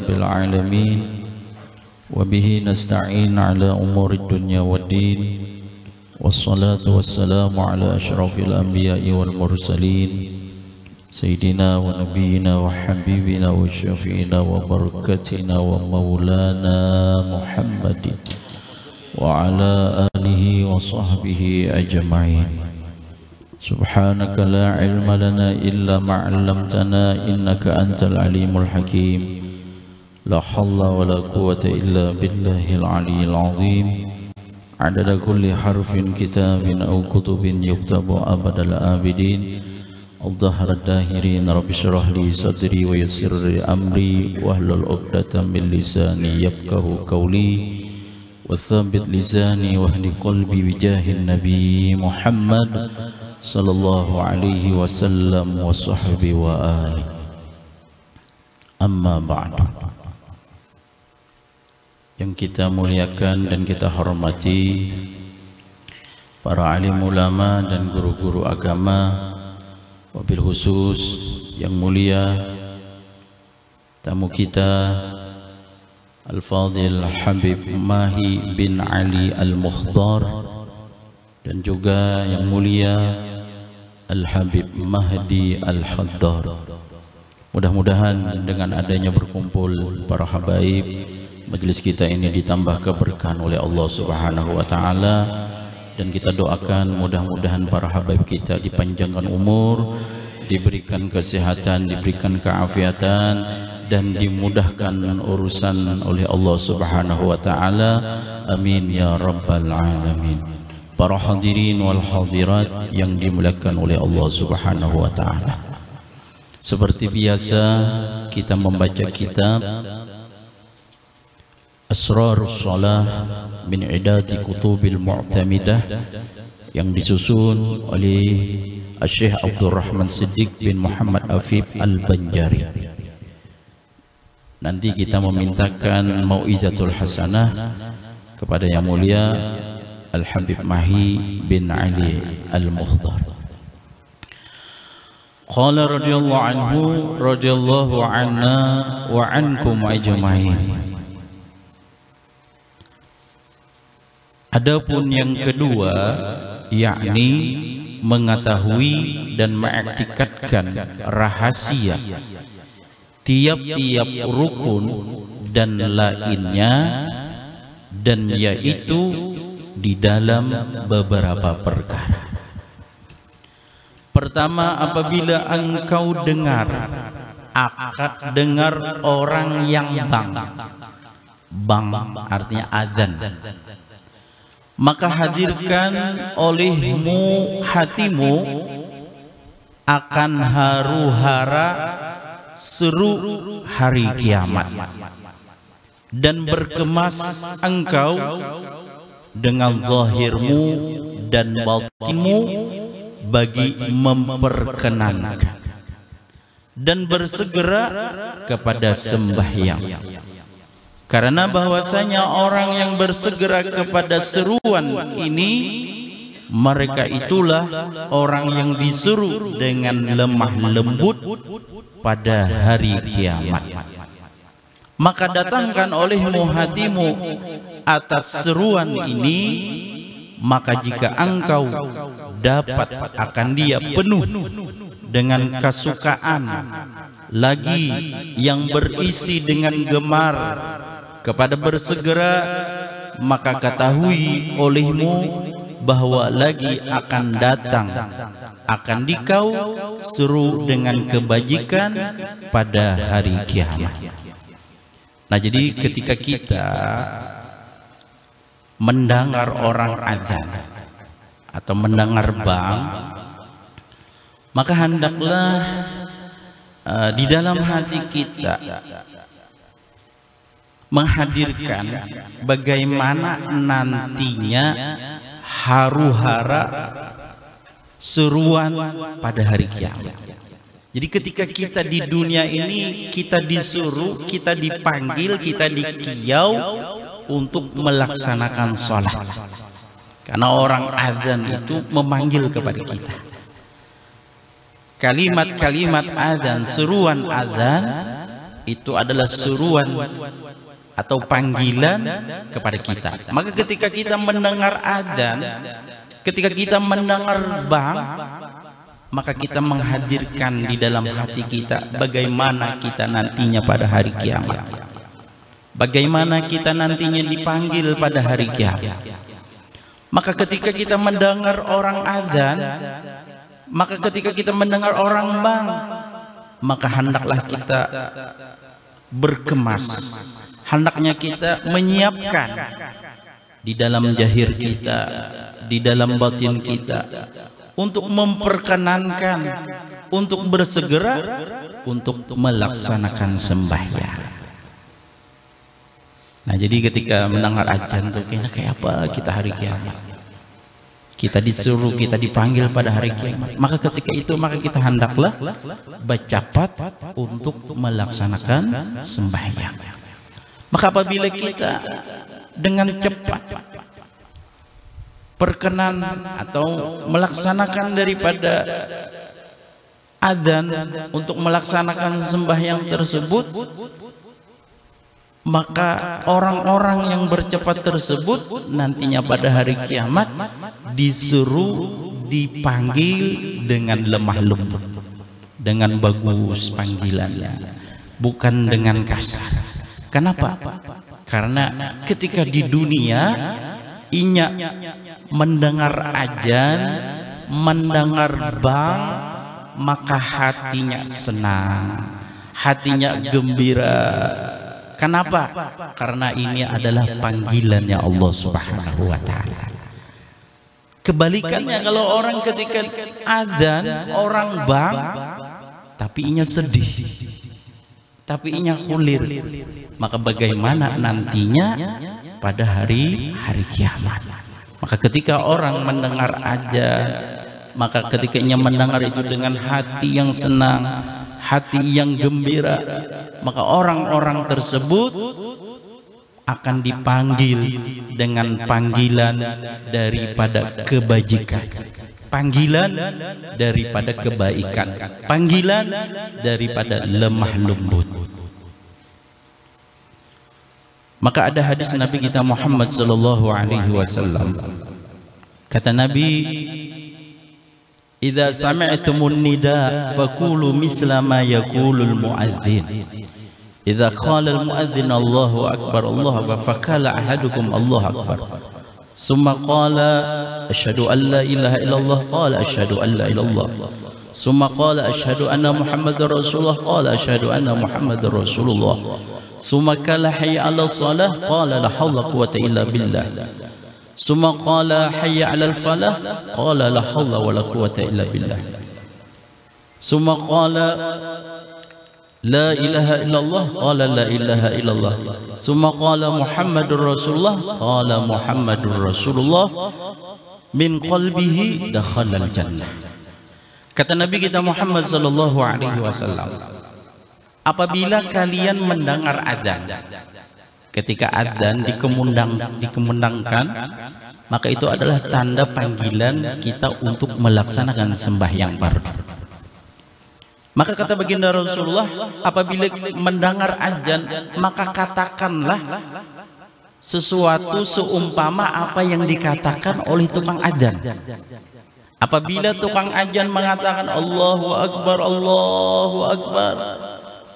rabbil alamin. Wa bihi nasta'in ala umuri dunya waddin. Wassalatu wassalamu ala asyrafil anbiya'i wal mursalin, Sayyidina wa nabiyyina wa habibina wa syafi'ina wa barakatina wa maulana Muhammadin wa ala alihi wa sahbihi ajma'in. Subhanaka la ilma lana illa ma 'allamtana innaka antal alimul hakim. La hawla wa la quwwata illa billahil aliyyil azim. Adada kulli harfin kitabin aw kutubin yuktabu abadal abidin. Al-Dahra dahirin. Rabbi syrah li sadri wa yassir li amri wahlul 'uqdatam min lisani yafqahu qawli wa thabbit lisani wahdi qalbi bijahin nabi Muhammad sallallahu alaihi wasallam wa sahbihi wa ali. Amma ba'du. Yang kita muliakan dan kita hormati para alim ulama dan guru-guru agama, wabil khusus yang mulia tamu kita Al-Fadhil Habib Mahi bin Ali Al-Mukhdar, dan juga yang mulia Al-Habib Mahdi Al-Haddar. Mudah-mudahan dengan adanya berkumpul para habaib, majelis kita ini ditambah keberkahan oleh Allah Subhanahu wa taala, dan kita doakan mudah-mudahan para habaib kita dipanjangkan umur, diberikan kesehatan, diberikan keafiatan, dan dimudahkan urusan oleh Allah Subhanahu wa taala. Amin ya rabbal alamin. Para hadirin wal hadirat yang dimuliakan oleh Allah Subhanahu wa taala. Seperti biasa kita membaca kitab Asrarus Shalah min Idati Kutubil Mu'tamidah yang disusun oleh Syekh Abdurrahman Siddiq bin Muhammad Afif Al-Banjari. Nanti kita memintakan mau'izatul hasanah kepada yang mulia Al-Habib Mahi bin Ali Al-Mukhdar. Qala radhiyallahu anhu radhiyallahu anna wa ankum ajma'in. Adapun yang kedua, yakni mengetahui dan mengiktikadkan rahasia tiap-tiap rukun dan lainnya, dan yaitu di dalam beberapa perkara. Pertama, apabila engkau dengar orang yang bang artinya adzan, maka hadirkan olehmu hatimu akan haru-hara seru hari kiamat, dan berkemas engkau dengan zahirmu dan batinmu bagi memperkenankan, dan bersegera kepada sembahyang. Karena bahwasanya orang yang bersegera kepada seruan ini, mereka itulah orang yang disuruh dengan lemah lembut pada hari kiamat. Maka datangkan olehmu hatimu atas seruan ini, maka jika engkau dapat akan dia penuh dengan kesukaan lagi yang berisi dengan gemar kepada bersegera, maka ketahui olehmu bahwa lagi akan datang, akan dikau seru dengan kebajikan pada hari kiamat. Nah, jadi ketika kita mendengar orang azan atau mendengar bang, maka hendaklah di dalam hati kita menghadirkan bagaimana nantinya haru-hara seruan pada hari kiamat. Jadi ketika kita di dunia ini, kita disuruh, kita dipanggil, kita dikiyau untuk melaksanakan sholat. Karena orang azan itu memanggil kepada kita. Kalimat-kalimat azan, seruan azan itu adalah suruhan atau panggilan kepada kita. Maka ketika kita mendengar adzan, ketika kita mendengar bang, maka kita menghadirkan di dalam hati kita bagaimana kita nantinya pada hari kiamat, bagaimana kita nantinya dipanggil pada hari kiamat. Maka ketika kita mendengar orang adzan, maka ketika kita mendengar orang bang, maka hendaklah kita berkemas, hendaknya kita menyiapkan di dalam zahir kita, di dalam batin kita, untuk memperkenankan, untuk bersegera untuk melaksanakan sembahyang. Nah, jadi ketika mendengar adzan tuh kayak apa kita hari kiamat, kita disuruh, kita dipanggil pada hari kiamat, maka ketika itu maka kita hendaklah bercepat untuk melaksanakan sembahyang. Maka apabila kita dengan cepat perkenan atau melaksanakan daripada adzan untuk melaksanakan sembahyang tersebut, maka orang-orang yang bercepat tersebut nantinya pada hari kiamat disuruh dipanggil dengan lemah lembut, dengan bagus panggilannya, bukan dengan kasar. Kenapa? Karena ketika di dunia inya mendengar adzan, mendengar bang, maka hatinya senang, hatinya gembira. Kenapa? Karena ini adalah panggilannya Allah Subhanahu wa Ta'ala. Kebalikannya kalau orang ketika adzan, orang bang, tapi inya sedih, tapi inya kulir, maka bagaimana nantinya pada hari kiamat? Maka ketika orang mendengar adzan, maka ketika inya mendengar itu dengan hati yang senang, hati yang gembira, maka orang-orang tersebut akan dipanggil dengan panggilan daripada kebajikan, panggilan daripada kebaikan, panggilan daripada lemah lembut. Maka ada hadis Nabi kita Muhammad sallallahu alaihi wasallam, kata Nabi, "Idza sami'tumun nida faqulu misla ma yaqulul muadzin. Idza qala al muadzin Allahu akbar Allahu akbar faqala ahadukum Allahu akbar. Summa qala asyhadu an la ilaha illallah qala asyhadu an la ilallah. Summa qala asyhadu anna Muhammadar Rasulullah qala asyhadu anna Muhammadar Rasulullah. Summa qala hayya 'alas shalah qala la haula quwwata illa billah. Summa qala hayya 'alal falah qala la haula wala quwwata illa billah. Summa qala la ilaha illallah qala la ilaha illallah. Summa qala Muhammadur Rasulullah qala Muhammadur Rasulullah. Min qalbihi dakhalal jannah." Kata Nabi kita Muhammad sallallahu alaihi wasallam, apabila kalian mendengar adzan, ketika adzan dikumandangkan, maka itu adalah tanda panggilan kita untuk melaksanakan sembahyang fardu. Maka kata baginda Rasulullah, apabila mendengar adzan, maka katakanlah sesuatu seumpama apa yang dikatakan oleh tukang adzan. Apabila tukang adzan mengatakan Allahu Akbar, Allahu Akbar,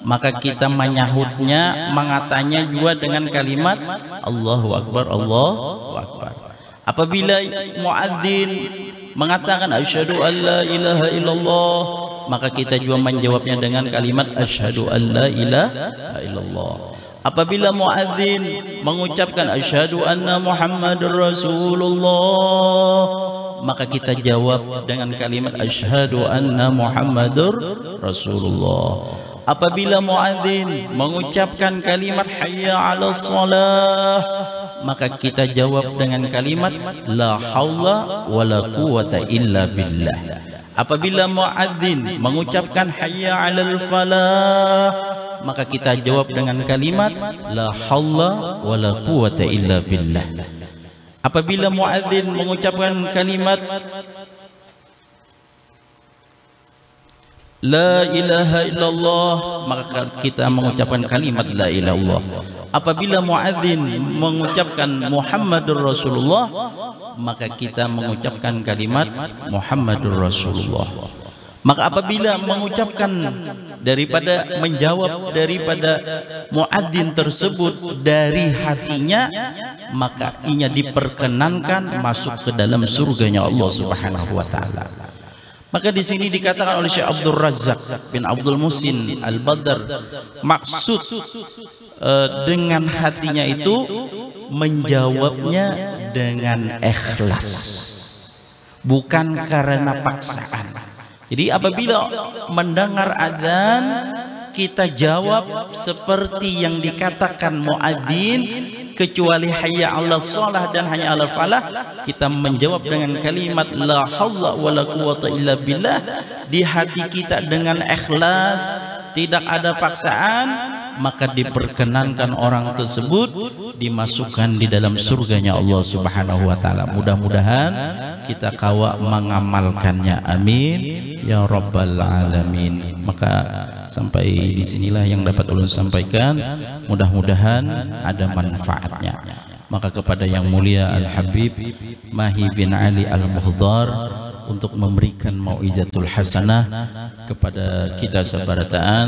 maka kita menyahutnya, mengatanya juga dengan kalimat Allahu Akbar, Allahu Akbar. Apabila muadzin mengatakan asyhadu an la ilaha illallah, maka kita juga menjawabnya dengan kalimat asyhadu an la ilaha illallah. Apabila muadzin mengucapkan asyhadu anna Muhammadar Rasulullah, maka kita jawab dengan kalimat asyhadu anna Muhammadur Rasulullah. Apabila muadzin mengucapkan kalimat hayya 'alas shalah, maka kita jawab dengan kalimat la haula wala quwwata illa billah. Apabila muadzin mengucapkan hayya 'alal falah, maka kita jawab dengan kalimat la haula wala quwwata illa billah. Apabila muadzin mengucapkan kalimat la ilaha illallah, maka kita mengucapkan kalimat la ilaha illallah. Apabila muadzin mengucapkan Muhammadur Rasulullah, maka kita mengucapkan kalimat Muhammadur Rasulullah. Maka apabila mengucapkan daripada menjawab daripada muadzin tersebut dari hatinya, maka ianya diperkenankan masuk ke dalam surganya Allah Subhanahu wa taala. Maka di sini dikatakan oleh Syekh Abdul Razak bin Abdul Musin Al-Badr, maksud dengan hatinya itu menjawabnya dengan ikhlas, bukan karena paksaan. Jadi apabila mendengar adzan, kita jawab seperti yang dikatakan muadzin, kecuali hayya 'alas shalah dan hayya 'alal falah, kita menjawab dengan kalimat la haula wala quwata illa billah di hati kita dengan ikhlas, tidak ada paksaan, maka diperkenankan orang tersebut dimasukkan di dalam surganya Allah Subhanahu wa taala. Mudah-mudahan kita kawak mengamalkannya, amin ya rabbal alamin. Maka sampai disinilah yang dapat ulun sampaikan, mudah-mudahan ada manfaatnya. Maka kepada yang mulia Al-Habib Mahi bin Ali Al-Muhdar untuk memberikan mau'izatul hasanah kepada kita sebarataan,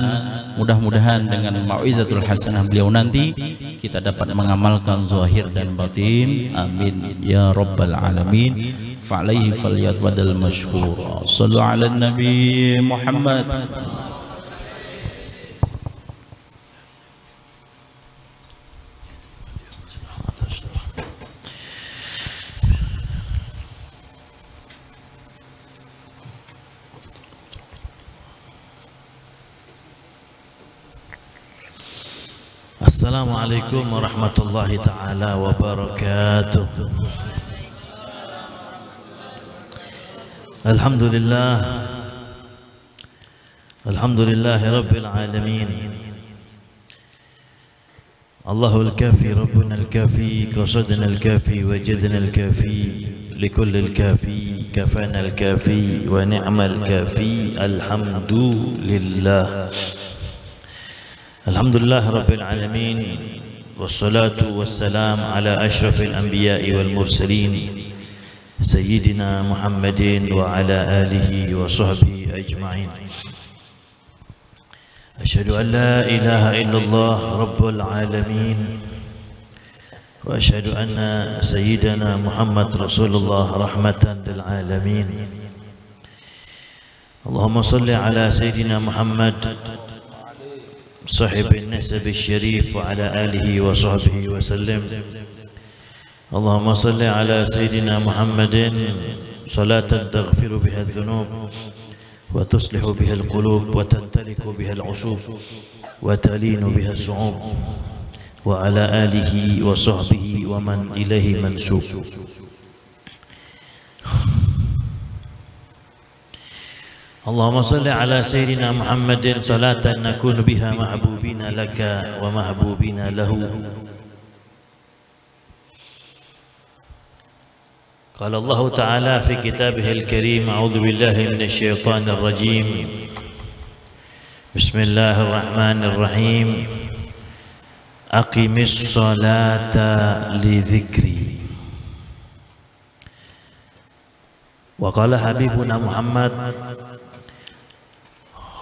mudah-mudahan dengan mau'izatul hasanah beliau nanti kita dapat mengamalkan zahir dan batin, amin ya rabbal alamin. Fa'alaihi falyatafadhal mashkura. Shallu 'alan nabi Muhammad. Assalamualaikum warahmatullahi ta'ala wabarakatuh. Alhamdulillah, alhamdulillahi rabbil alamin. Allahul kafi, rabbuna al-kafi, qasadna al-kafi, wajadna al-kafi, likulli al-kafi, kafana al-kafi, wa ni'mal kafi. Alhamdulillah, alhamdulillah rabbil alamin. Wassalatu wassalam ala ashrafil anbiya'i wal mursalin, Sayyidina Muhammadin wa ala alihi wa sahbihi ajma'in. Asyhadu an la ilaha illallah rabbul alamin, wa asyhadu anna Sayyidina Muhammad Rasulullah rahmatan lil alamin. Allahumma salli ala Sayyidina Muhammad صاحب النسب الشريف وعلى آله وصحبه وسلم. اللهم صل على سيدنا محمد صلاة تغفر بها الذنوب وتصلح بها القلوب وتنتلك بها العصوب وتلين بها الصعوب وعلى آله وصحبه ومن إليه منسوب. اللهم صل على سيدنا محمد صلاة نكون بها محبوبين لك ومحبوبين له. قال الله تعالى في كتابه الكريم: أعوذ بالله من الشيطان الرجيم، بسم الله الرحمن الرحيم، أقم الصلاة لذكري. وقال حبيبنا محمد: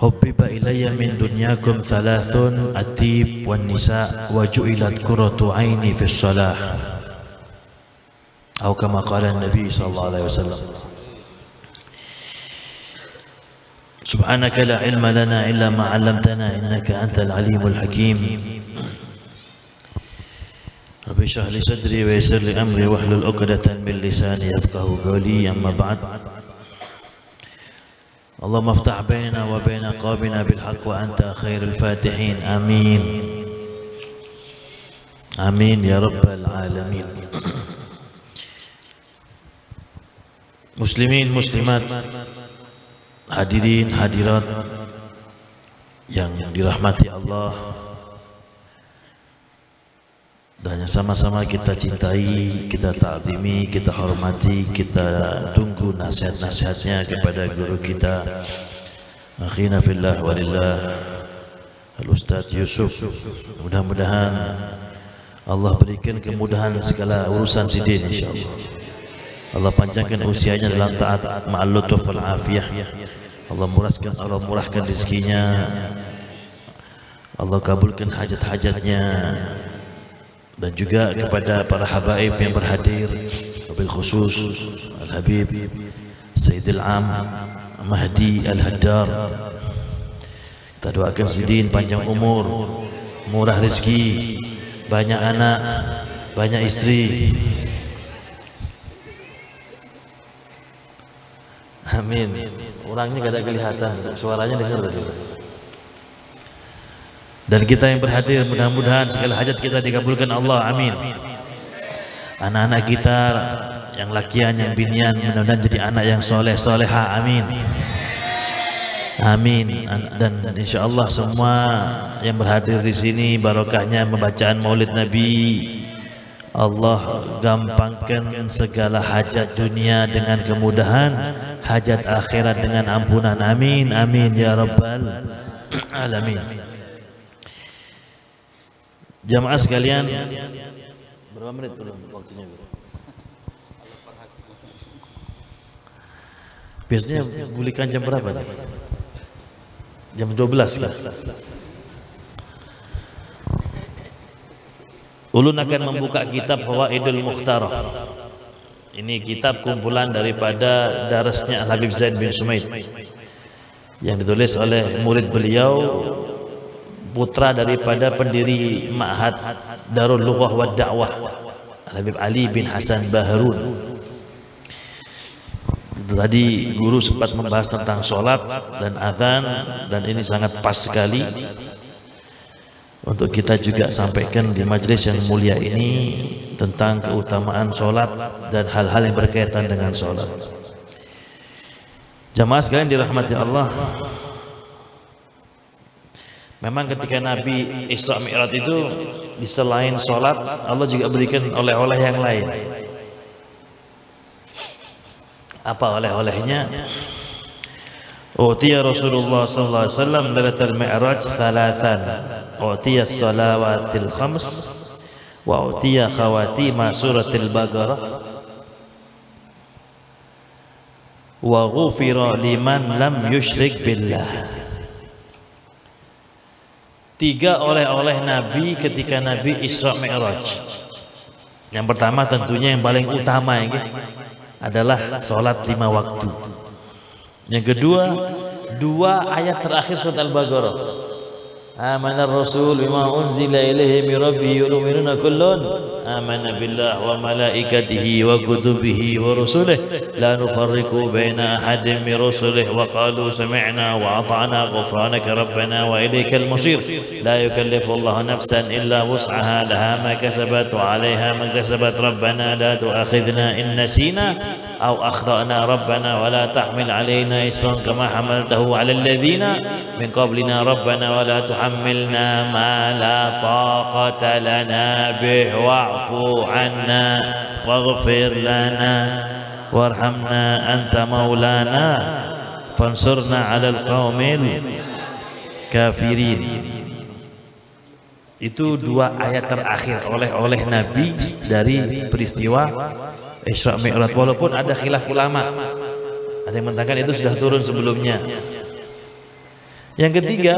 حبب إلي من دنياكم ثلاث: الطيب والنساء وجعلت قرة عيني في الصلاة، أو كما قال النبي صلى الله عليه وسلم. سبحانك لا علم لنا إلا ما علمتنا إنك أنت العليم الحكيم. رب اشرح لي صدري ويسر لي أمري واحلل عقدة من لساني يفقهوا قولي. أما بعد، اللهم افتح بيننا وبين قومنا بالحق وأنت خير الفاتحين. آمين آمين يا رب العالمين. Muslimin, muslimat, hadirin, hadirat yang dirahmati Allah dan yang sama-sama kita cintai, kita ta'zimi, kita hormati, kita tunggu nasihat-nasihatnya kepada guru kita akhina fillah walillah Al-Ustaz Yusuf, mudah-mudahan Allah berikan kemudahan segala urusan sidin insyaallah. Allah panjangkan usianya dalam taat ma'al lutuf wal afiyah. Allah murahkan rezekinya. Allah kabulkan hajat-hajatnya. Dan juga kepada para habaib yang berhadir, wabil khusus Al-Habib Sayyidil Am Mahdi Al-Haddar. Kita doakan sidin panjang umur, murah rezeki, banyak anak, banyak istri. Amin. Orangnya gak ada kelihatan, suaranya dengar tadi. Dan kita yang berhadir, mudah-mudahan segala hajat kita dikabulkan Allah. Amin. Anak-anak kita yang lakian, yang binian, mudah-mudahan jadi anak yang soleh, soleha. Amin. Amin. Dan insya Allah semua yang berhadir di sini barokahnya pembacaan Maulid Nabi. Allah gampangkan segala hajat dunia dengan kemudahan, hajat akhirat dengan ampunan. Amin. Amin ya rabbal alamin. Jamaah sekalian, berapa menit belum waktunya? Biasanya bulikan jam berapa? Jam 12 kan? Ulun akan membuka kitab Fawaidul Mukhtarah. Ini kitab kumpulan daripada darasnya Al-Habib Zaid bin Sumaid yang ditulis oleh murid beliau, putra daripada pendiri Ma'had Darul Lughah wa Da'wah, Al-Habib Ali bin Hasan Baharun. Tadi guru sempat membahas tentang sholat dan azan, dan ini sangat pas sekali untuk kita juga sampaikan di majelis yang mulia ini tentang keutamaan sholat dan hal-hal yang berkaitan dengan sholat. Jamaah sekalian dirahmati Allah, memang ketika Nabi Isra Mi'raj itu di selain sholat, Allah juga berikan oleh-oleh yang lain. Apa oleh-olehnya? Utiya Rasulullah sallallahu alaihi wasallam lailatul Mi'raj thalathan. Utiya as-salawatil khams wa utiya khawatima suratil Baqarah wa ghufira liman lam yusyrik billah. Tiga oleh-oleh Nabi ketika Nabi Isra Mi'raj. Yang pertama tentunya yang paling utama ini adalah sholat 5 waktu. Yang kedua, 2 ayat terakhir surat Al-Baqarah. Amanar Rasul bima unzila ilaihi min rabbihi yu'minuna kullun amana billah wa malaikatihi wa kutubihi wa rusulihi la nufarriqu baina ahadin min rusulihi wa qalu sami'na wa ata'na ghufranaka rabbana wa ilaikal masir la yukallifu Allah nafsan illa wus'aha laha ma kasabat wa 'alayha ma kasabat rabbana la tu'akhidhna in nasina aw akhtana rabbana wa la tahmil 'alaina isran kama hamaltahu 'alal ladzina min qablina rabbana wa la حملنا ما لا طاقة لنا به واعف عنا واغفر لنا وارحمنا أنت مولانا فانصرنا على القوم الكافرين. Itu 2 ayat terakhir oleh Nabi dari peristiwa Isra Mi'raj. Walaupun ada khilaf ulama, ada yang mengatakan itu sudah turun sebelumnya. Yang ketiga,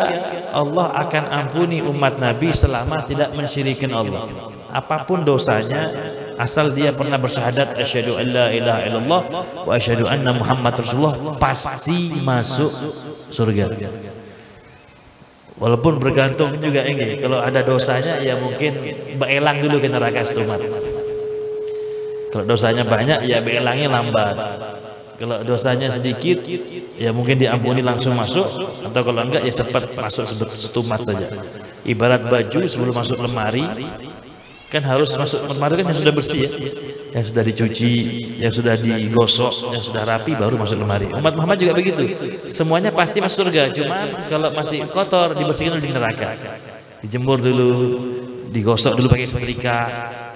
Allah akan ampuni umat Nabi selama tidak mensyirikkan Allah. Apapun dosanya, asal dia pernah bersyahadat asyhadu an la ilaha illallah wa asyhadu anna Muhammad Rasulullah, pasti masuk surga. Walaupun bergantung juga ini, kalau ada dosanya ya mungkin beelang dulu ke neraka setumat. Kalau dosanya banyak ya beelangnya lambat. Kalau dosanya sedikit ya mungkin diampuni langsung masuk, atau kalau enggak ya sempat masuk setumat saja. Ibarat baju sebelum masuk lemari kan harus masuk lemari kan yang sudah bersih ya, yang sudah dicuci, yang sudah digosok, yang sudah rapi baru masuk lemari. Umat Muhammad juga begitu, semuanya pasti masuk surga, cuma kalau masih kotor dibersihkan dulu di neraka, dijemur dulu, digosok dulu pakai setrika,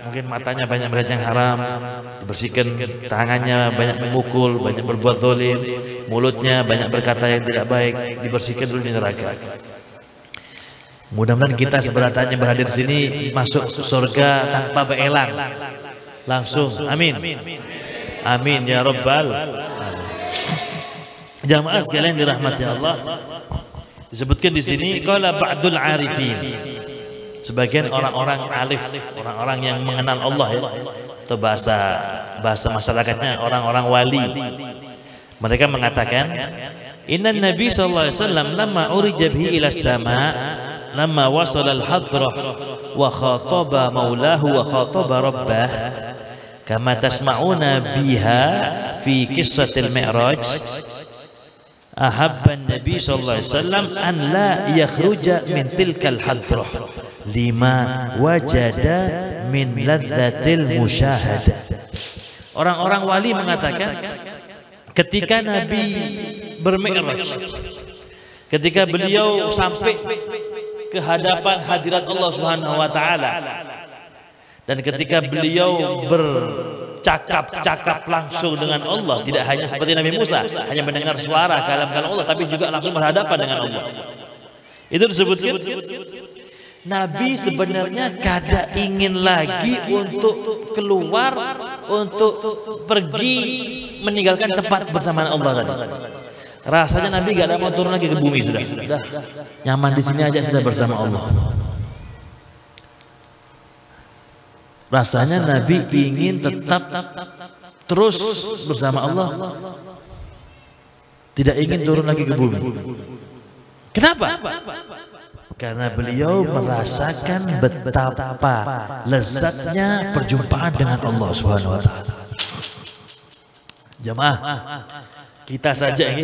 mungkin matanya banyak melihat yang haram, dibersihkan, tangannya banyak memukul, banyak berbuat zalim, mulutnya banyak berkata yang tidak baik, dibersihkan dulu di neraka. Mudah-mudahan kita seberatannya berhadir di sini masuk surga tanpa beelang, langsung. Amin. Amin ya rabbal alamin. Jamaah sekalian dirahmati Allah. Disebutkan di sini qala ba'dul arifin. Sebagian orang-orang alif, orang-orang yang mengenal Allah ya, atau bahasa masyarakatnya orang-orang wali. Mereka mengatakan, inna Nabi sallallahu alaihi wasallam lamma urija bihi ila sama, lamma wasala al-hadrah wa khataba maulahu wa khataba rabbah, kama tasma'una biha fi qissatil mi'raj. Ahabban Nabi sallallahu alaihi wasallam an la yakhruja min tilkal hadrah lima wajada min ladzatil musyahadah. Orang-orang wali mengatakan ketika Nabi bermi'raj, ketika beliau sampai ke hadapan hadirat Allah Subhanahu wa taala, dan ketika beliau bercakap-cakap langsung dengan Allah, tidak hanya seperti Nabi Musa hanya mendengar suara kalam-kalam Allah, tapi juga langsung berhadapan dengan Allah. Itu disebutkan Nabi sebenarnya kada ingin lagi untuk keluar, untuk pergi meninggalkan tempat bersamaan Allah tadi. Rasanya Nabi gak ada mau turun lagi ke bumi, sudah nyaman di sini aja, sudah bersama Allah. Rasanya Nabi ingin tetap terus bersama Allah, tidak ingin turun lagi ke bumi. Kenapa? Karena beliau merasakan betapa lezatnya perjumpaan dengan Allah Subhanahu wa taala. Jamaah, kita saja ini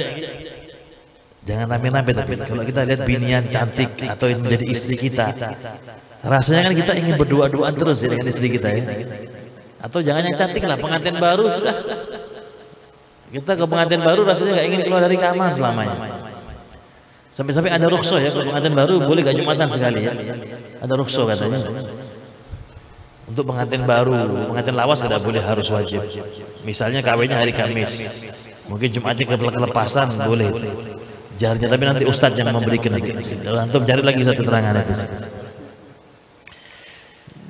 jangan rame-rame, tapi kalau kita lihat binian cantik atau yang menjadi istri kita, rasanya kan kita ingin berdua-duaan terus ya dengan istri kita ya. Atau jangan yang cantik lah, pengantin baru sudah. Kita ke pengantin baru rasanya nggak ingin keluar dari kamar selamanya. Sampai-sampai ada rukhsah ya, kalau pengantin baru boleh gak Jumatan sekali ya. Ada rukhsah katanya. Untuk pengantin baru, pengantin lawas tidak boleh, harus wajib. Misalnya kawinnya hari Kamis, mungkin Jumatnya kelepasan boleh. Jarnya, tapi nanti ustadz yang memberikan nanti. Kalau antum cari lagi satu terangan itu.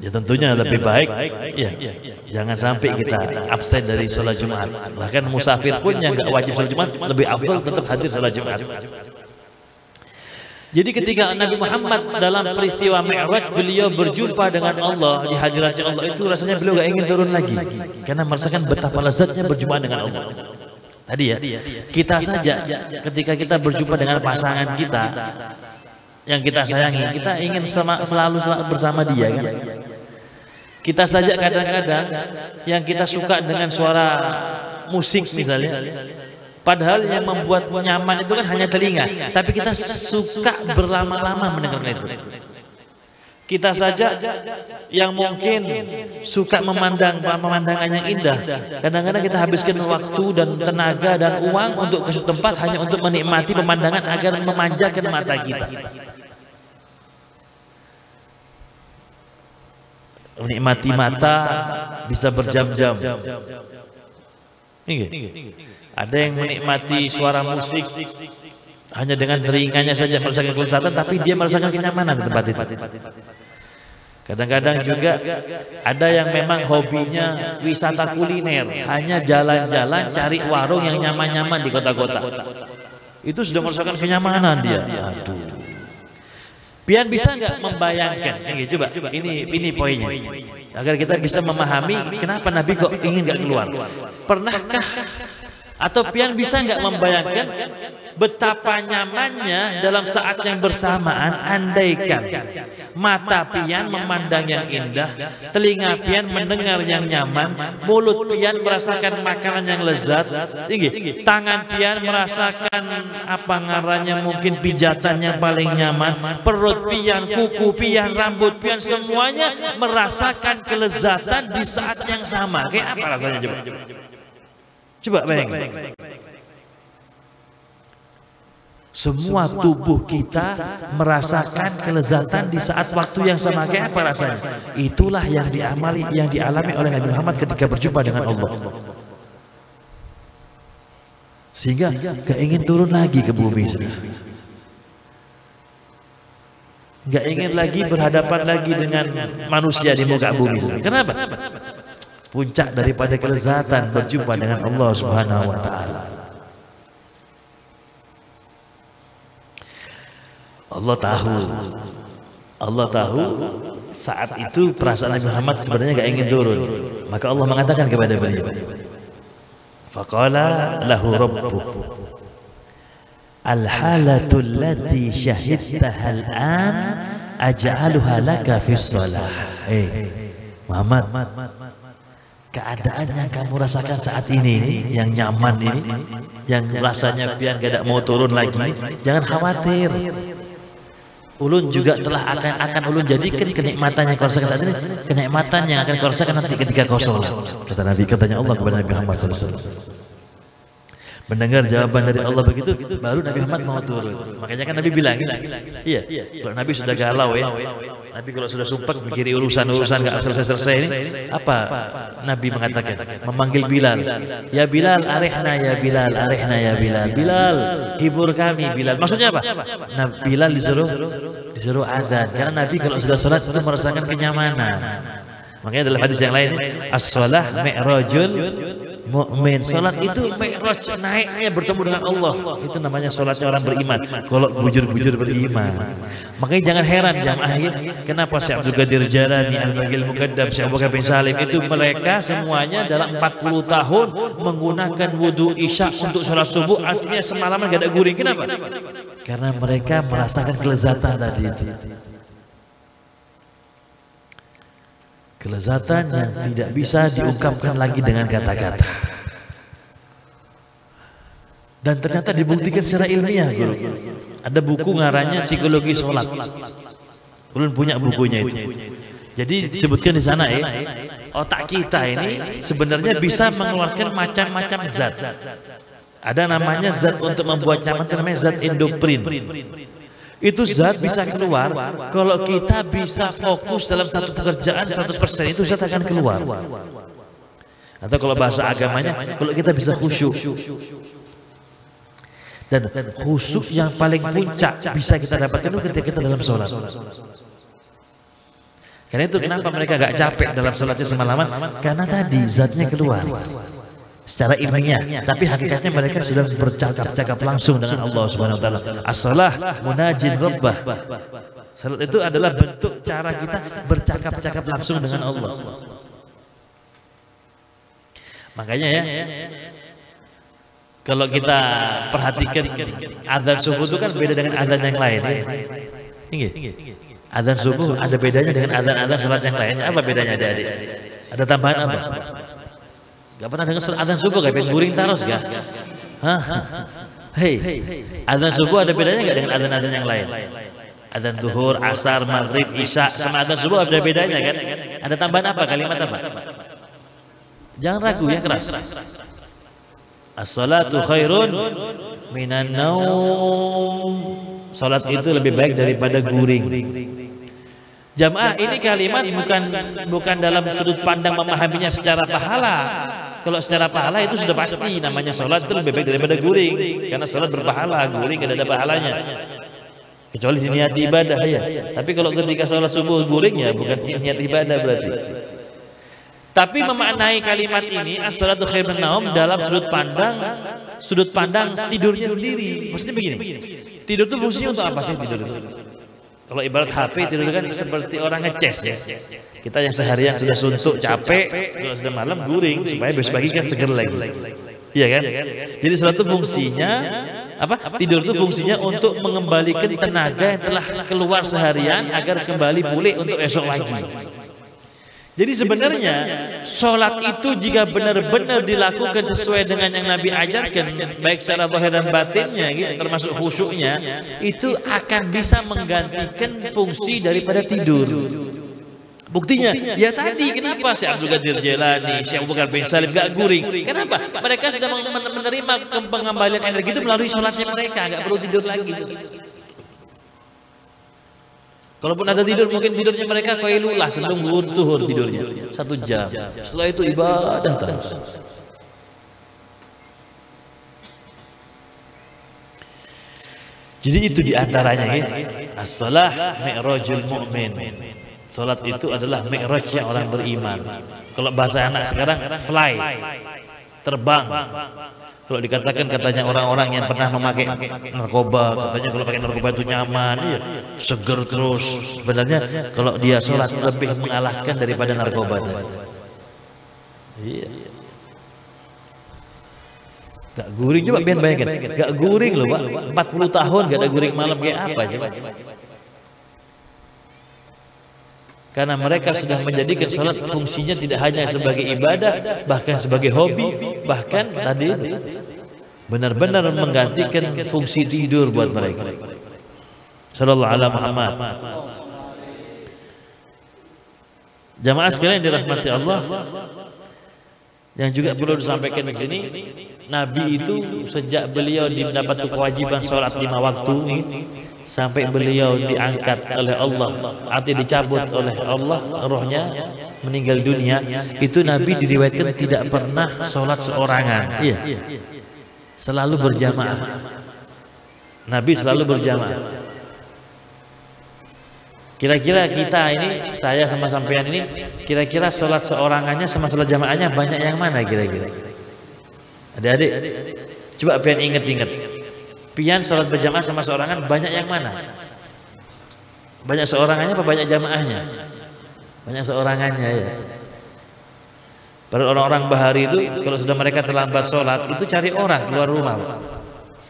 Ya tentunya lebih baik ya, jangan sampai kita absen dari sholat Jumat. Bahkan musafir pun yang nggak wajib sholat Jumat lebih afdal tetap hadir sholat Jumat. Jadi ketika Nabi Muhammad dalam peristiwa Mi'raj, beliau berjumpa dengan Allah di hadiratnya Allah, itu rasanya beliau gak ingin turun lagi karena merasakan betapa lezatnya berjumpa dengan Allah. Tadi ya, kita saja ketika kita berjumpa dengan pasangan kita yang kita sayangi, kita ingin selalu bersama dia kan. Kita saja kadang-kadang yang kita suka dengan suara musik misalnya, padahal yang membuat nyaman itu kan hanya telinga, tapi kita suka berlama-lama mendengarkan itu. Kita saja yang mungkin suka memandang pemandangan yang indah, kadang-kadang kita habiskan waktu dan tenaga dan uang untuk ke suatu tempat hanya untuk menikmati pemandangan agar memanjakan mata kita. Menikmati mata bisa berjam-jam. Ada yang menikmati suara musik hanya dengan telinganya saja merasakan kelezatan, tapi dia merasakan kenyamanan di tempat itu. Kadang-kadang juga ada yang memang hobinya wisata kuliner, hanya jalan-jalan cari warung yang nyaman-nyaman di kota-kota. Itu sudah merasakan kenyamanan dia. Aduh. Pian bisa nggak membayangkan? Coba, ini poinnya. Agar kita bisa memahami kenapa Nabi kok ingin nggak keluar. Pernahkah atau pian bisa nggak membayangkan betapa nyamannya dalam saat yang bersamaan, andaikan mata pian memandang yang indah, telinga pian mendengar yang nyaman, mulut pian merasakan makanan yang lezat, tangan pian merasakan apa ngarannya mungkin pijatan yang paling nyaman, perut pian, kuku pian, rambut pian, semuanya merasakan kelezatan di saat yang sama. Kayak apa rasanya coba bayangin. Semua tubuh kita merasakan kelezatan di saat waktu yang sama. Kayak apa rasanya? Itulah yang dialami oleh Nabi Muhammad ketika berjumpa dengan Allah. Sehingga gak ingin turun lagi ke bumi. Gak ingin lagi berhadapan lagi dengan manusia di muka bumi. Kenapa? Puncak daripada kelezatan berjumpa dengan Allah Subhanahu wa Ta'ala. Allah tahu saat itu perasaan Nabi Muhammad sebenarnya gak ingin turun. Maka Allah mengatakan kepada beliau, faqala lahu rabbuh al-halatu allati syahidtaha al-an aj'aluha laka fi shalah. Muhammad, keadaan yang kamu rasakan saat ini, yang nyaman ini, yang rasanya pian gak mau turun lagi, jangan khawatir. Ulun juga telah akan ulun jadikan kenikmatan yang kau rasakan saat ini, kenikmatan yang akan kau rasakan nanti ketika kau sholat. Kata Nabi, katanya Allah kepada Nabi Muhammad SAW. Mendengar jawaban dari Allah begitu, baru Nabi Muhammad mau turun. Makanya kan Nabi bilang, iya, kalau Nabi sudah galau ya, Nabi kalau sudah sumpah mikiri urusan nggak selesai ini, apa Nabi mengatakan? Memanggil Bilal, ya Bilal, arihna ya Bilal, arihna ya Bilal, Bilal, hibur kami Bilal. Maksudnya apa? Nah, Bilal disuruh adzan, karena Nabi kalau sudah sholat itu merasakan kenyamanan. Makanya dalam hadis yang lain, as-shalah mi'rajul mu'min. Salat itu mi'raj, naiknya bertemu dengan Allah. Itu namanya salatnya orang beriman. Kalau bujur-bujur beriman. Makanya jangan heran jamaah ini, kenapa Syekh Abdul Qadir Jalani, Al-Baghil Muqaddam, Syekh Abu Bakar bin Salim itu mereka semuanya dalam 40 tahun menggunakan wudu isya untuk salat subuh, artinya semalaman gak ada guring. Kenapa? Karena mereka merasakan kelezatan tadi itu. Kelezatan yang tidak bisa diungkapkan lagi dengan kata-kata. Dan ternyata dibuktikan secara ilmiah, guru. Ada buku ngaranya Psikologi Sholat. Ulun punya bukunya itu. Jadi disebutkan di sana ya, otak kita ini sebenarnya bisa mengeluarkan macam-macam zat. Ada namanya zat untuk membuat nyaman, namanya zat endoprin. Itu zat bisa keluar kalau kita bisa fokus dalam satu pekerjaan 100%, itu zat akan keluar. Atau kalau bahasa agamanya, kalau kita bisa khusyuk. Dan khusyuk yang paling puncak bisa kita dapatkan itu ketika kita dalam sholat. Karena itu kenapa mereka gak capek dalam sholatnya semalaman? Karena tadi zatnya keluar secara ilmiah, tapi hakikatnya mereka sudah bercakap-cakap langsung dengan Allah Subhanahu wa Ta'ala. As-shalah munajin rabbah. Salat itu adalah bentuk cara kita bercakap-cakap langsung dengan Allah. Makanya ya, kalau kita perhatikan azan subuh itu kan beda dengan azan yang lain ya. Azan subuh ada bedanya dengan azan-azan salat yang lainnya. Apa bedanya adik-adik? Ada tambahan apa? Gak pernah dengar azan subuh gak pengen guring terus gak? Hei, azan subuh ada bedanya gak dengan azan-azan yang lain? Azan duhur, asar, maghrib, isya sama azan subuh ada bedanya kan? Ada tambahan apa? Kalimat apa? Jangan ragu ya, keras. As-salatu khairun minan naum. Salat itu lebih baik daripada guring. Jamaah, ini kalimat bukan dalam sudut pandang memahaminya secara pahala. Kalau secara pahala itu sudah pasti namanya sholat itu lebih baik daripada guring, karena sholat berpahala, guring tidak ada pahalanya kecuali niat ibadah ya. Tapi kalau ketika sholat subuh guring ya bukan niat ibadah berarti. Tapi memaknai kalimat ini as-salatu khairun naum dalam sudut pandang tidurnya sendiri. Maksudnya begini, tidur itu fungsinya untuk apa sih tidur itu? Kalau ibarat HP tidur kan seperti orang ngeces ya. Kita yang seharian sudah suntuk, capek, kalau sudah malam guring supaya besok pagi kan seger lagi. Iya kan? Jadi salat itu fungsinya apa? Tidur itu fungsinya untuk mengembalikan tenaga yang telah keluar seharian agar kembali pulih untuk esok lagi. Jadi sebenarnya sholat itu jika benar-benar dilakukan sesuai dengan yang Nabi ajarkan, baik secara zahir dan batinnya, gitu, termasuk khusyuknya, itu akan bisa menggantikan fungsi daripada tidur. Buktinya, ya tadi kenapa Syekh Abdul Qadir Jailani, Syekh Abu Bakar bin Salim gak guring? Kenapa? Mereka sudah menerima pengembalian energi itu melalui sholatnya mereka, gak perlu tidur lagi. Kalaupun ada tidur, mungkin tidurnya mereka qailulah sebelum zuhur tidurnya 1 jam. Setelah itu ibadah terus. Jadi itu diantaranya ya. As-salah mi'rajul mu'min. Salat itu adalah mi'rajnya orang beriman. Kalau bahasa anak sekarang fly, terbang. Kalau dikatakan katanya orang-orang yang pernah memakai narkoba, katanya kalau pakai narkoba itu nyaman, iya, seger terus. Sebenarnya kalau dia sholat lebih mengalahkan daripada narkoba tadi. Iya. Gak guring, coba biar bayangin, gak guring loh Pak, 40 tahun gak ada guring malam kayak apa coba. Karena mereka sudah menjadikan salat fungsinya tidak hanya sebagai ibadah, bahkan sebagai hobi, bahkan tadi benar-benar menggantikan fungsi tidur buat mereka. Sallallahu alaihi Muhammad. Jamaah sekalian dirahmati Allah, yang juga perlu disampaikan di sini, Nabi itu sejak beliau mendapat kewajiban sholat 5 waktu ini, sampai beliau diangkat oleh Allah, artinya dicabut oleh Allah rohnya, meninggal dunia, itu Nabi diriwayatkan tidak pernah sholat seorangan. Iya, selalu berjamaah. Nabi selalu berjamaah. Kira-kira kita ini, saya sama sampean ini, kira-kira sholat seorangannya sama sholat jamaahnya banyak yang mana kira-kira? Adik-adik, coba pian inget-inget. Pian sholat berjamaah sama seorangan banyak yang mana? Banyak seorangannya apa banyak jamaahnya? Banyak seorangannya ya. Pada orang-orang Bahari itu kalau sudah mereka terlambat sholat itu cari orang keluar rumah,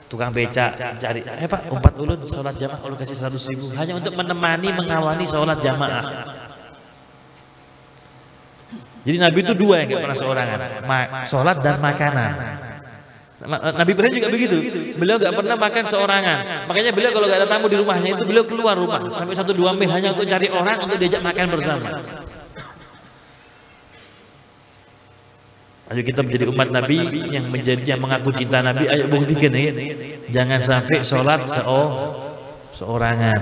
tukang becak cari, Pak umpat ulun sholat jamaah ulun kasih 100.000 hanya untuk menemani mengawani sholat jamaah. Jadi Nabi itu 2 yang gak pernah seorangan, sholat dan makanan. Nabi Ibrahim juga begitu, beliau gak pernah makan seorangan. Makanya beliau kalau gak ada tamu di rumahnya itu beliau keluar rumah sampai 1-2 mil hanya untuk cari orang untuk diajak makan bersama. Ayo kita menjadi umat Nabi yang mengaku cinta Nabi. Ayo buktikan ya, jangan sampai sholat seorangan.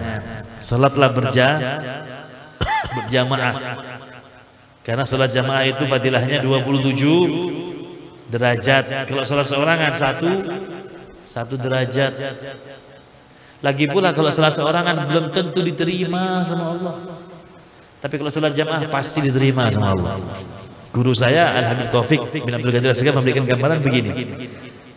Sholatlah berjamaah. Karena sholat jamaah itu fadilahnya 27 derajat. Kalau sholat seorangan 1 derajat. Lagi pula kalau sholat seorangan belum tentu diterima sama Allah. Tapi kalau sholat jamaah pasti diterima sama Allah. Guru saya Al-Habib Taufik bin Abdul Qadir As-Segaf memberikan gambaran begini.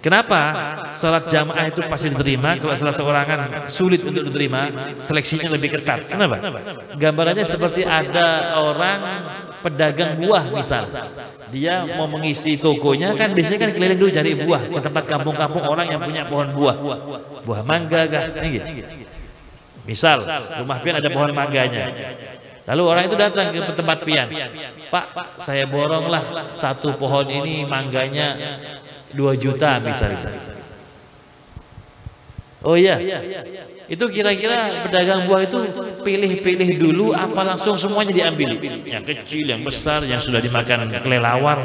Kenapa sholat jamaah itu pasti diterima, kalau sholat seorangan sulit untuk diterima, seleksinya lebih ketat. Kenapa? Gambarannya seperti ada orang pedagang buah misal, dia mau mengisi tokonya kan biasanya kan keliling dulu cari buah ke tempat kampung-kampung orang yang punya pohon buah mangga kah? Misal rumah pian ada pohon mangganya. Lalu orang itu datang ke tempat pian, Pak, saya boronglah 1 pohon ini mangganya 2 juta misalnya. Oh iya, itu kira-kira pedagang buah itu pilih-pilih dulu apa langsung semuanya diambil? Yang kecil, yang besar, yang sudah dimakan kelelawar,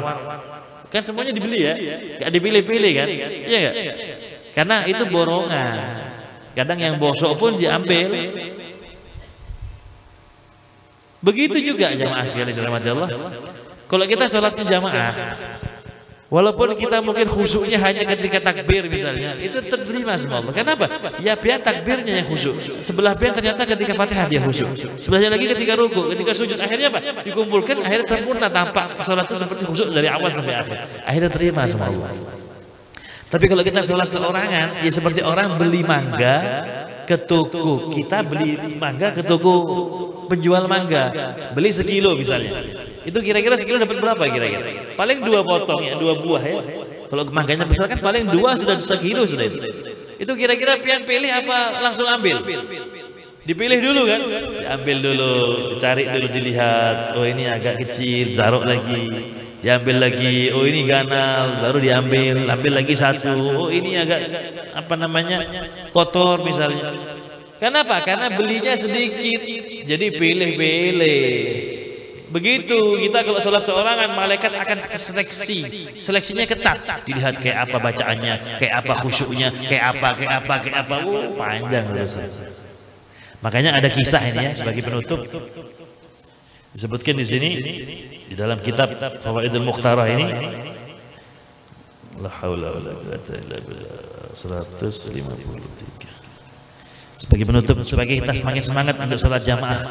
kan semuanya dibeli ya, gak dipilih-pilih kan? Iya gak? Karena itu borongan. Kadang yang bosok pun diambil. Begitu juga jamaah sekalian dirahmati Allah. Kalau kita sholatnya jamaah, walaupun kita mungkin khusyuknya hanya ketika takbir misalnya, itu terima sama Allah. Kenapa? Ya pian takbirnya yang khusyuk. Sebelah pian ternyata ketika Fatihah dia khusyuk. Sebelahnya lagi ketika ruku, ketika sujud. Akhirnya apa? Dikumpulkan, akhirnya sempurna tampak sholat itu seperti khusyuk dari awal sampai akhir. Akhirnya terima sama Allah. Tapi kalau kita sholat seorangan, ya seperti orang beli mangga ke toko. Kita beli mangga ke toko penjual mangga, beli sekilo misalnya, itu kira-kira sekilo dapat berapa kira-kira? Paling 2 potong ya, 2 buah ya. Kalau mangganya besar kan paling 2 sudah sekilo sudah itu. Itu kira-kira pian pilih apa langsung ambil? Dipilih dulu kan? Diambil dulu, dicari dulu, dilihat. Oh ini agak kecil, taruh lagi. Diambil lagi. Oh ini ganal, baru diambil. Ambil lagi 1. Oh ini agak apa namanya kotor misalnya. Kenapa? Karena belinya sedikit, jadi pilih-pilih. Begitu kita kalau sholat seorangan, malaikat akan seleksi. Seleksinya ketat. Dilihat kayak apa bacaannya, kayak apa khusyuknya, kayak apa. Panjang urusan. Makanya ada kisah ini ya sebagai penutup. Disebutkan di sini di dalam kitab Fawaidul Mukhtarah ini. La haula wala quwwata illa billah 153. Sebagai penutup supaya kita semakin semangat untuk salat jamaah.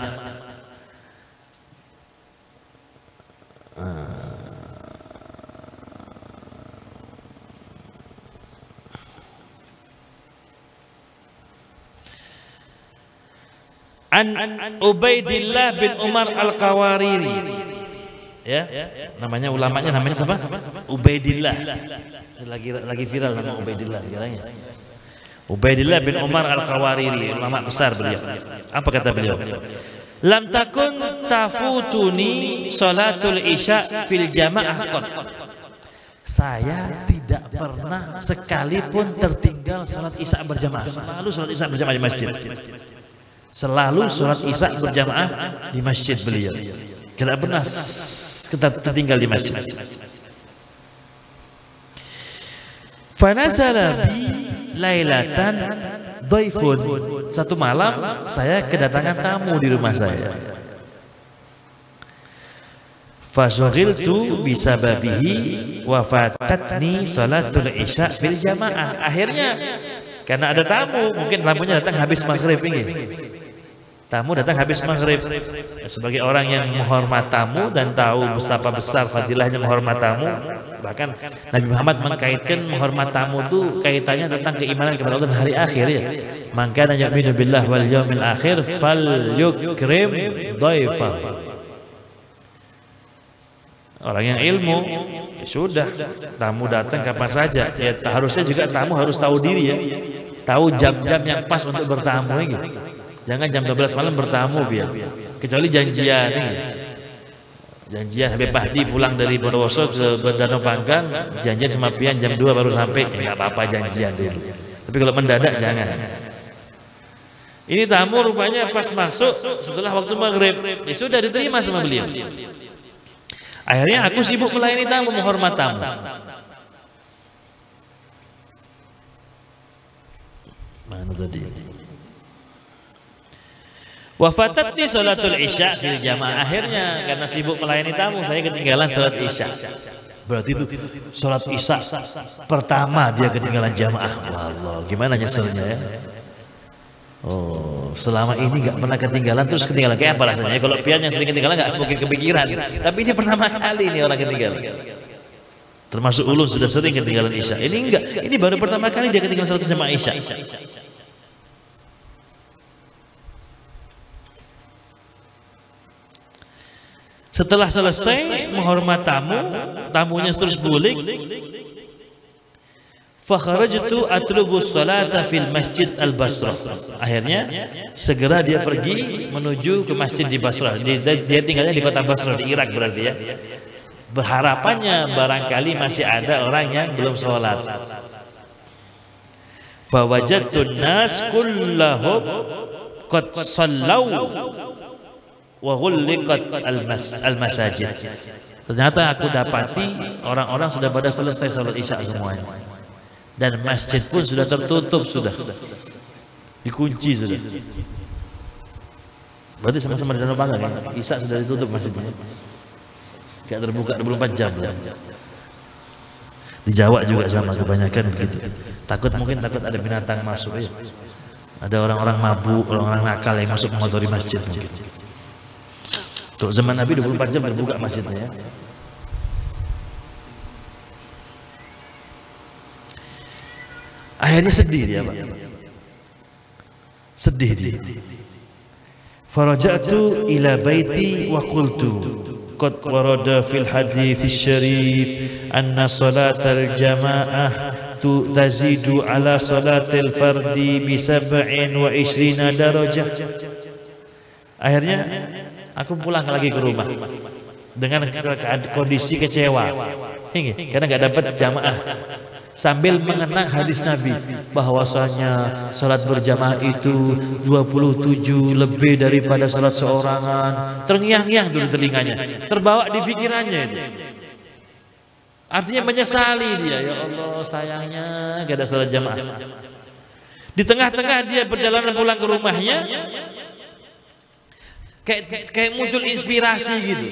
An Ubaidillah bin Umar Al-Qawariri, ya, namanya ulamanya namanya siapa? Ubaidillah. Lagi viral nama Ubaidillah sekarang ya. Ubaidillah bin Umar Al-Qawariri, ulama besar beliau. Apa kata beliau? Lam takun tafutuni salatul isya fil jamaah qad. Saya tidak pernah sekalipun tertinggal salat isya berjamaah. Selalu salat isya berjamaah di masjid. Selalu sholat isya berjamaah di masjid beliau. Tidak pernah kita tertinggal di masjid. Fanazala bi lailatan dhaifun. Satu malam saya kedatangan tamu di rumah saya. Fasyghiltu bisababihi wa fatatni salatul isya fil jamaah. Akhirnya karena ada tamu, mungkin tamunya datang habis maghrib ini. Tamu datang habis maghrib. Sebagai orang yang menghormat tamu dan tahu betapa besar fadilahnya menghormat tamu, bahkan Nabi Muhammad mengkaitkan menghormat tamu itu kaitannya tentang keimanan kepada Allah dan hari akhir ya. Man kana yu'minu billah wal yaumil akhir falyukrim dhaifahu. Orang yang ilmu ya sudah, tamu datang kapan saja ya, harusnya juga tamu harus tahu diri ya, tahu jam-jam yang pas untuk bertamu gitu. Jangan jam 12 malam bertamu biar, kecuali janjian nih. Janjian Habib Bahdi pulang dari Bondowoso ke Danau Panggang, janjian sama pian jam 2 baru sampai, ya nggak apa-apa janjian dulu. Tapi kalau mendadak jangan. Ini tamu rupanya pas masuk setelah waktu maghrib, ya sudah diterima sama beliau. Akhirnya aku sibuk melayani tamu, menghormat tamu. Mana tadi? Wafatatni salatul isya fil jamaah. Akhirnya karena sibuk melayani tamu, saya ketinggalan salat isya. Berarti itu salat isya pertama dia ketinggalan jamaah. Wallah, gimana nyeselnya ya? Oh, selama ini nggak pernah ketinggalan, terus ketinggalan kayak apa rasanya? Kalau pian yang sering ketinggalan nggak mungkin kepikiran. Tapi ini pertama kali ini orang ketinggalan. Termasuk ulun sudah sering ketinggalan isya. Ini enggak, ini baru pertama kali dia ketinggalan salat jamaah isya. Setelah selesai menghormat tamu, tamunya terus bulik. Fakharajtu atlubu salata fil masjid al-Basrah. Akhirnya segera dia pergi menuju ke masjid di Basrah. Dia tinggalnya di kota Basrah di Irak berarti ya. Berharapannya barangkali masih ada orang yang belum sholat. Fawajadtun nas kullahum qad sallau wa ghulliqat al-masajid. Ternyata aku dapati orang-orang sudah pada selesai salat isya semuanya. Dan masjid pun sudah tertutup, sudah dikunci sudah. Berarti sama-sama di Danau Panggang ya. Isya sudah ditutup masjidnya. Gak terbuka 24 jam. Di Jawa juga sama kebanyakan begitu. Takut ada binatang masuk ya. Ada orang-orang mabuk, orang-orang nakal yang masuk mengotori masjid mungkin. Untuk zaman Nabi 24 jam terbuka masjidnya ya. Akhirnya sedih dia Pak. Sedih dia. Faraja'tu ila baiti wa qultu qad warada fil hadits syarif anna salatal jamaah tazidu ala salatil fardi bi 27 darajah. Akhirnya aku pulang lagi ke rumah dengan kondisi kecewa, karena nggak dapat jamaah sambil mengenang hadis Nabi bahwasanya salat berjamaah itu 27 lebih daripada salat seorangan. Terngiang-ngiang dulu telinganya, terbawa di pikirannya itu. Artinya menyesali dia, ya Allah sayangnya gak ada salat jamaah. Di tengah-tengah dia perjalanan pulang ke rumahnya, kayak muncul inspirasi gitu,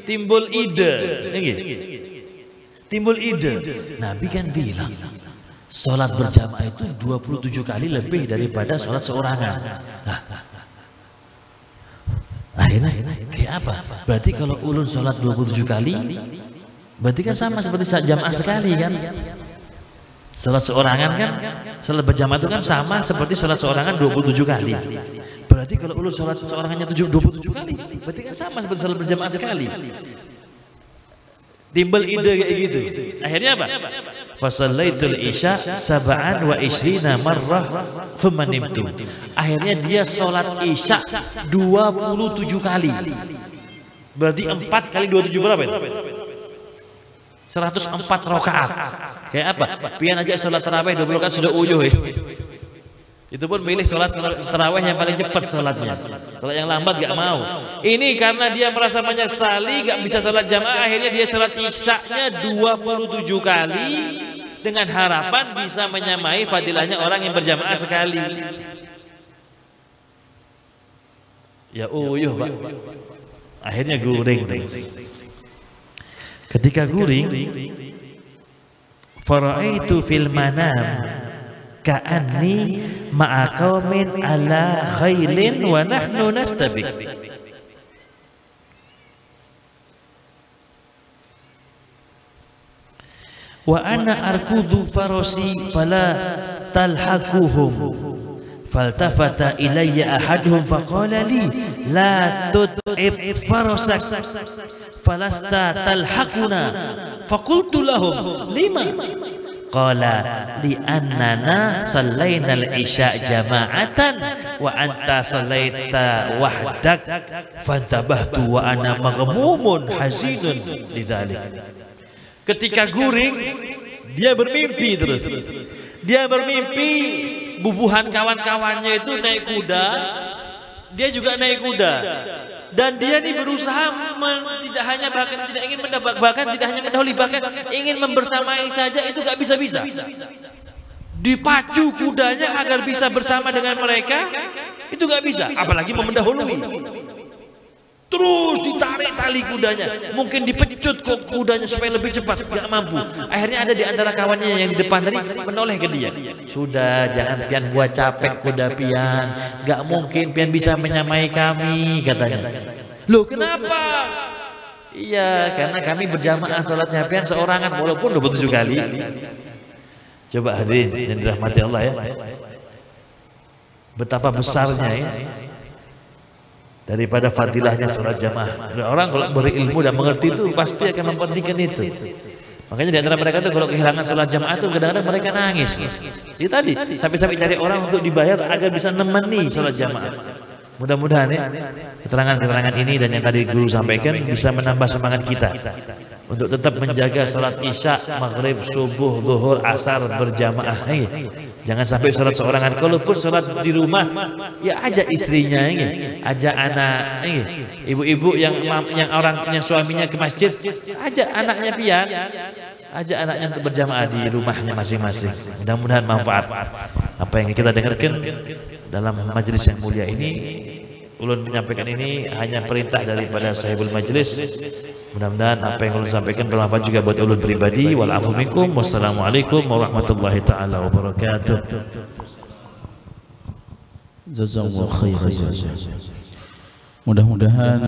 timbul ide, timbul ide. Nabi kan bilang sholat berjamaah itu 27 kali lebih daripada sholat seorangan. Nah, akhirnya kayak apa? Berarti kalau ulun sholat 27 kali, berarti kan sama seperti jamaah sekali kan? Sholat seorangan kan, sholat berjamaah itu kan sama seperti sholat seorangan 27 kali. Berarti kalau ulun sholat seorangannya 27 kali, berarti kan sama seperti sholat berjamaah sekali. Timbul ide kayak gitu. Akhirnya apa? Fasallaitul isya sab'an wa ishrina marrah thumma nimtu. Akhirnya dia sholat isya 27 kali. Berarti 4 kali 27 berapa itu? 104 rakaat. Kayak apa? Pian aja sholat tarawih 20 rakaat sudah uyuh ya. Itu pun milih sholat tarawih yang paling cepat sholatnya. Kalau yang lambat gak mau. Ini karena dia merasa menyesali gak bisa sholat jamaah, akhirnya dia sholat isyaknya 27 kali dengan harapan bisa menyamai fadilahnya orang yang berjamaah sekali. Ya uyuh Pak. Akhirnya guring. Ketika guring, faraitu fil manam ka'anni ma'a qaumin ala khailin wa nahnu nastabiq. Wa ana arkudu farasi fala talhaquhum. Faltafata ilayya ahaduhum faqala li la tut'ib farasak falasta talhaquna. Faqultu lahum lima? Qala li annana sallaina al-isya jama'atan wa anta sallaita wahdak fantabahtu wa ana maghmumun hazinun lidzalik. Ketika guring dia bermimpi terus. Dia bermimpi bubuhan kawan-kawannya itu naik kuda, dia juga naik kuda. Dan dia ini berusaha tidak hanya tidak ingin mendahului, bahkan ingin membersamai saja itu gak bisa-bisa. Dipacu kudanya agar bisa bersama dengan mereka itu gak bisa, apalagi mendahului. Terus ditarik tali kudanya, mungkin dipecut kok kudanya supaya lebih cepat, gak mampu. Akhirnya ada di antara kawannya yang di depan tadi menoleh ke dia. Sudah, jangan pian buat capek kuda pian, gak mungkin pian bisa menyamai kami, katanya. Loh kenapa? Iya, karena kami berjamaah salatnya pian seorangan walaupun 27 kali. Coba hadirin yang dirahmati Allah ya, betapa besarnya ya daripada fadilahnya sholat jamaah. Orang kalau berilmu dan mengerti itu pasti akan mempentingkan itu. Makanya di antara mereka itu kalau kehilangan sholat jamaah itu kadang-kadang mereka nangis. Itu tadi sampai-sampai cari orang untuk dibayar agar bisa nemeni sholat jamaah. Mudah-mudahan ya keterangan-keterangan ini dan yang tadi guru sampaikan bisa menambah semangat kita untuk tetap menjaga sholat isya, maghrib, subuh, zuhur, asar berjamaah. Jangan sampai sholat seorangan. Kalaupun sholat di rumah, ya ajak istrinya, ajak anak, ibu-ibu yang suaminya ke masjid, ajak anaknya pian, ajak anaknya untuk berjamaah di rumahnya masing-masing. Mudah-mudahan manfaat apa yang kita dengarkan dalam majelis yang mulia ini. Ulun menyampaikan ini hanya perintah daripada sahibul majelis. Mudah-mudahan apa yang ulun sampaikan bermanfaat juga buat ulun pribadi. Wal afu minkum. Wassalamualaikum warahmatullahi taala wabarakatuh. Jazakallahu khairan. Mudah-mudahan